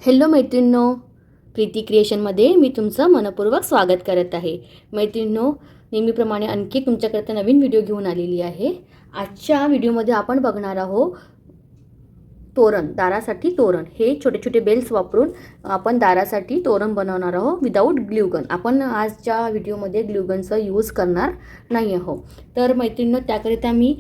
Hello मैत्रिणींनो, प्रीती क्रिएशनमध्ये मी तुमचं मनपूर्वक स्वागत करत आहे. मैत्रिणींनो, नेहमीप्रमाणे आणखी तुमच्याकरता नवीन व्हिडिओ घेऊन आलेली आहे. आजच्या व्हिडिओमध्ये आपण बघणार आहोत तोरण, दारासाठी तोरण. हे छोटे छोटे बेल्स वापरून आपण दारासाठी तोरण बनवणार आहोत विदाऊट ग्लूगन. आपण आजच्या व्हिडिओमध्ये ग्लूगनचा यूज करणार नाही आहोत. तर मैत्रिणींनो, त्याकरिता मी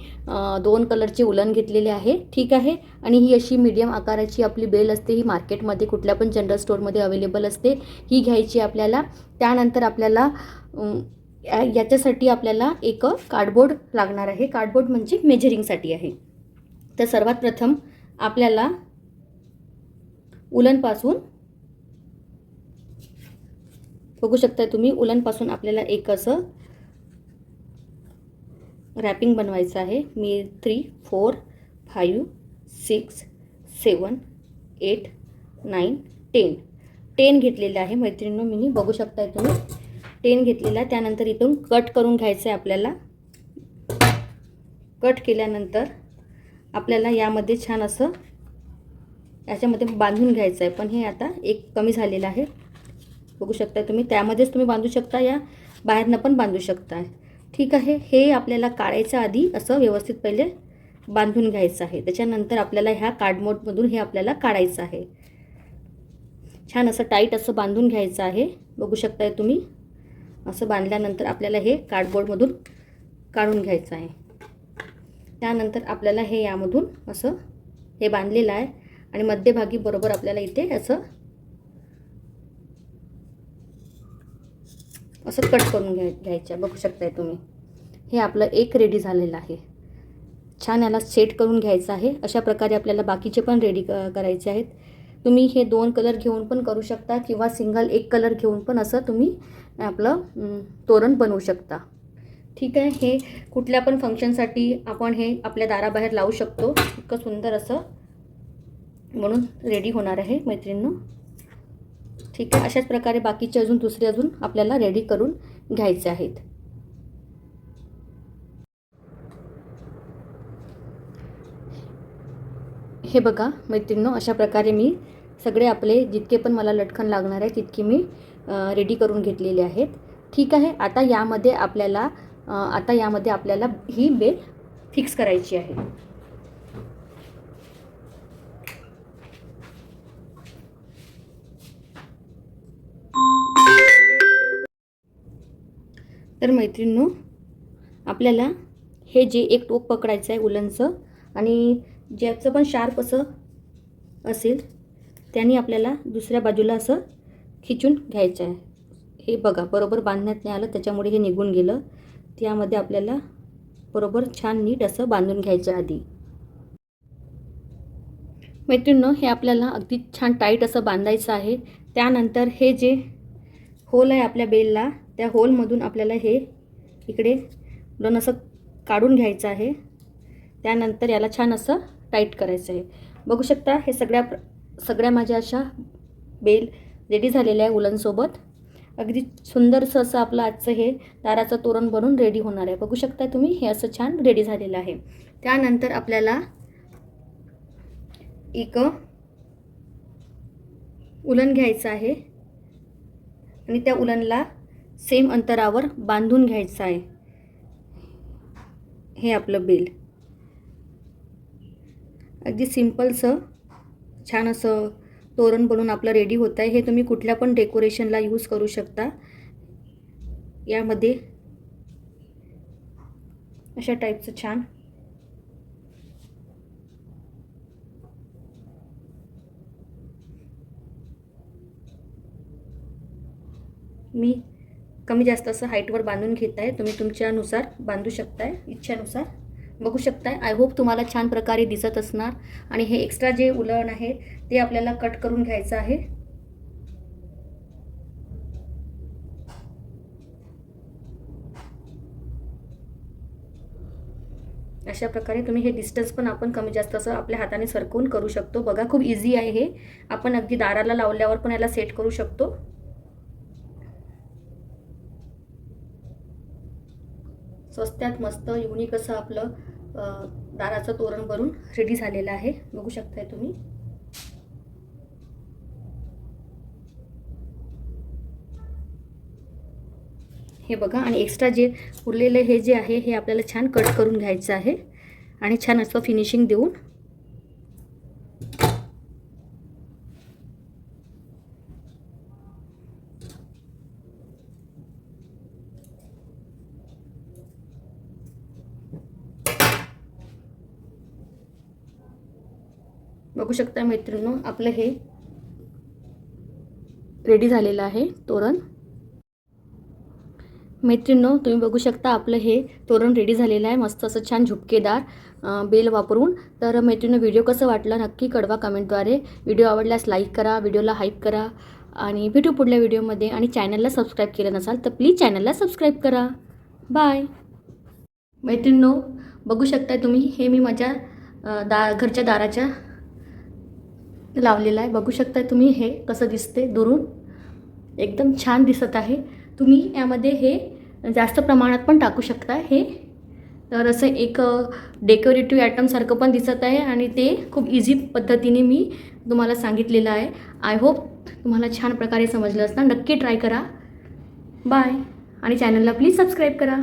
2 कलरचे उलन घेतलेले आहे. ठीक आहे. आणि ही अशी मीडियम आकाराची आपली बेल असते. ही मार्केटमध्ये कुठल्या पण जनरल स्टोअरमध्ये अवेलेबल असते. ही घ्यायची आपल्याला. त्यानंतर आपल्याला याच्यासाठी आपल्याला एक कार्डबोर्ड लागणार आहे. कार्डबोर्ड म्हणजे मेजरिंगसाठी आहे. तर सर्वात प्रथम आपल्याला उलनपासून बघू शकता तुम्ही, उलनपासून आपल्याला एक असं रॅपिंग बनवायचं आहे. मी 3, 4, 5, 6, 7, 8, 9, 10 घेतलेलं आहे. मैत्रिणींनो, मी बघू शकताय तुम्ही 10 घेतलेला. त्यानंतर इथून कट करून घ्यायचं आहे आपल्याला. कट केल्यानंतर आपल्याला यामध्ये छान असं याच्यामध्ये बांधून घ्यायचं आहे. पण हे आता एक कमी झालेलं आहे. बघू शकता तुम्ही, त्यामध्येच तुम्ही बांधू शकता या बाहेरनं पण बांधू शकता. ठीक आहे. हे आपल्याला काढायच्या आधी असं व्यवस्थित पहिले बांधून घ्यायचं आहे. त्याच्यानंतर आपल्याला ह्या कार्डबोर्डमधून हे आपल्याला काढायचं आहे. छान असं टाईट असं बांधून घ्यायचं आहे. बघू शकताय तुम्ही, असं बांधल्यानंतर आपल्याला हे कार्डबोर्डमधून काढून घ्यायचं आहे. त्यानंतर आपल्याला हे यामधून असं हे बांधलेलं आहे आणि मध्यभागी बरोबर आपल्याला इथे असं कट करून घ्यायचं. बघू शकताय तुम्ही, हे आपलं एक रेडी झालेलं आहे. छान याला सेट करून घ्यायचं आहे. अशा प्रकारे आपल्याला बाकीचे पण रेडी करायचे आहेत. तुम्ही हे 2 कलर घेऊन पण करू शकता किंवा सिंगल एक कलर घेऊन पण असं तुम्ही आपलं तोरण बनवू शकता. ठीक आहे. हे कुठल्या पण फंक्शनसाठी आपण हे आपल्या दाराबाहेर लावू शकतो. इतकं सुंदर असं म्हणून रेडी होणार आहे मैत्रिणींनो. ठीक आहे. अशाच प्रकारे बाकीचे दुसरे आपल्याला रेडी करून घ्यायचे आहेत. हे बघा मैत्रिणींनो, अशा प्रकारे मी सगळे आपले जितके पण मला लटकन लागणार आहे तितके मी रेडी करून घेतलेले आहेत. ठीक आहे. आता यामध्ये आपल्याला ही बेल फिक्स करायची आहे. तर मैत्रिणींनो, आपल्याला हे जे एक टोक पकडायचं आहे उलनचं आणि ज्याचं पण शार्प असं असेल त्याने आपल्याला दुसऱ्या बाजूला असं खिचून घ्यायचं आहे. हे बघा, बरोबर बांधण्यात नाही आलं त्याच्यामुळे हे निघून गेलं. त्यामध्ये आपल्याला बरोबर छान नीट असं बांधून घ्यायचं आधी. मैत्रिणींनो, हे आपल्याला अगदी छान टाईट असं बांधायचं आहे. त्यानंतर हे जे होल आहे आपल्या बेलला, त्या होलमधून आपल्याला हे इकडे उलन असं काढून घ्यायचं आहे. त्यानंतर याला छान असं टाईट करायचं आहे. बघू शकता, हे सगळ्या माझ्या अशा बेल रेडी झालेल्या आहे उलनसोबत. अगदी सुंदरसं असं आपलं आजचं हे दाराचं तोरण बनून रेडी होणार आहे. बघू शकता तुम्ही, हे असं छान रेडी झालेलं आहे. त्यानंतर आपल्याला एक उलन घ्यायचं आहे आणि त्या उलनला सेम अंतरावर बांधून घ्यायचं आहे. हे आपलं बेल अगदी सिंपलसं छान असं तोरण बनवून आपलं रेडी होत आहे. हे तुम्ही कुठल्या पण डेकोरेशनला यूज करू शकता. यामध्ये अशा टाईपचं छान मी कमी जास्त असं हाईटवर बांधून घेत आहे. तुम्ही तुमच्यानुसार बांधू शकताय, इच्छेनुसार. बघू शकताय. आय होप तुम्हाला छान प्रकारे दिसत असणार. आणि हे एक्स्ट्रा जे उलन आहे ते आपल्याला कट करून घ्यायचं आहे. अशा प्रकारे तुम्ही हे डिस्टन्स पण आपण कमी जास्त असं आपल्या हाताने सरकवून करू शकतो. बघा, खूप इझी आहे हे. आपण अगदी दाराला लावल्यावर पण याला सेट करू शकतो. स्वस्तात मस्त युनिक असं आपलं दाराचं तोरण बनून रेडी झालेलं आहे. बघू शकताय तुम्ही. हे बघा. आणि एक्स्ट्रा जे उरलेले हे जे आहे हे आपल्याला छान कट करून घ्यायचं आहे आणि छान असं फिनिशिंग देऊन बघू शकता मैत्रिणींनो, आपलं हे रेडी झालेलं आहे तोरण. मैत्रिणींनो, तुम्ही बघू शकता आपलं हे तोरण रेडी झालेलं आहे, मस्त असं छान झुपकेदार बेल वापरून. तर मैत्रिणींनो, व्हिडिओ कसं वाटला नक्की कळवा कमेंटद्वारे. व्हिडिओ आवडल्यास लाईक करा, व्हिडिओला हाईप करा आणि भेटू पुढल्या व्हिडिओमध्ये. आणि चॅनलला सबस्क्राईब केलं नसाल तर प्लीज चॅनलला सबस्क्राईब करा. बाय. मैत्रिणींनो, बघू शकता तुम्ही हे मी माझ्या घरच्या दाराच्या लावलेलं आहे. बघू शकता तुम्ही हे कसं दिसते दुरून, एकदम छान दिसत आहे. तुम्ही यामध्ये हे जास्त प्रमाणात पण टाकू शकता हे. तर असं एक डेकोरेटिव्ह आयटमसारखं पण दिसत आहे आणि ते खूप इझी पद्धतीने मी तुम्हाला सांगितलेलं आहे. आय होप तुम्हाला छान प्रकारे समजलं असणार. नक्की ट्राय करा. बाय. आणि चॅनलला प्लीज सबस्क्राईब करा.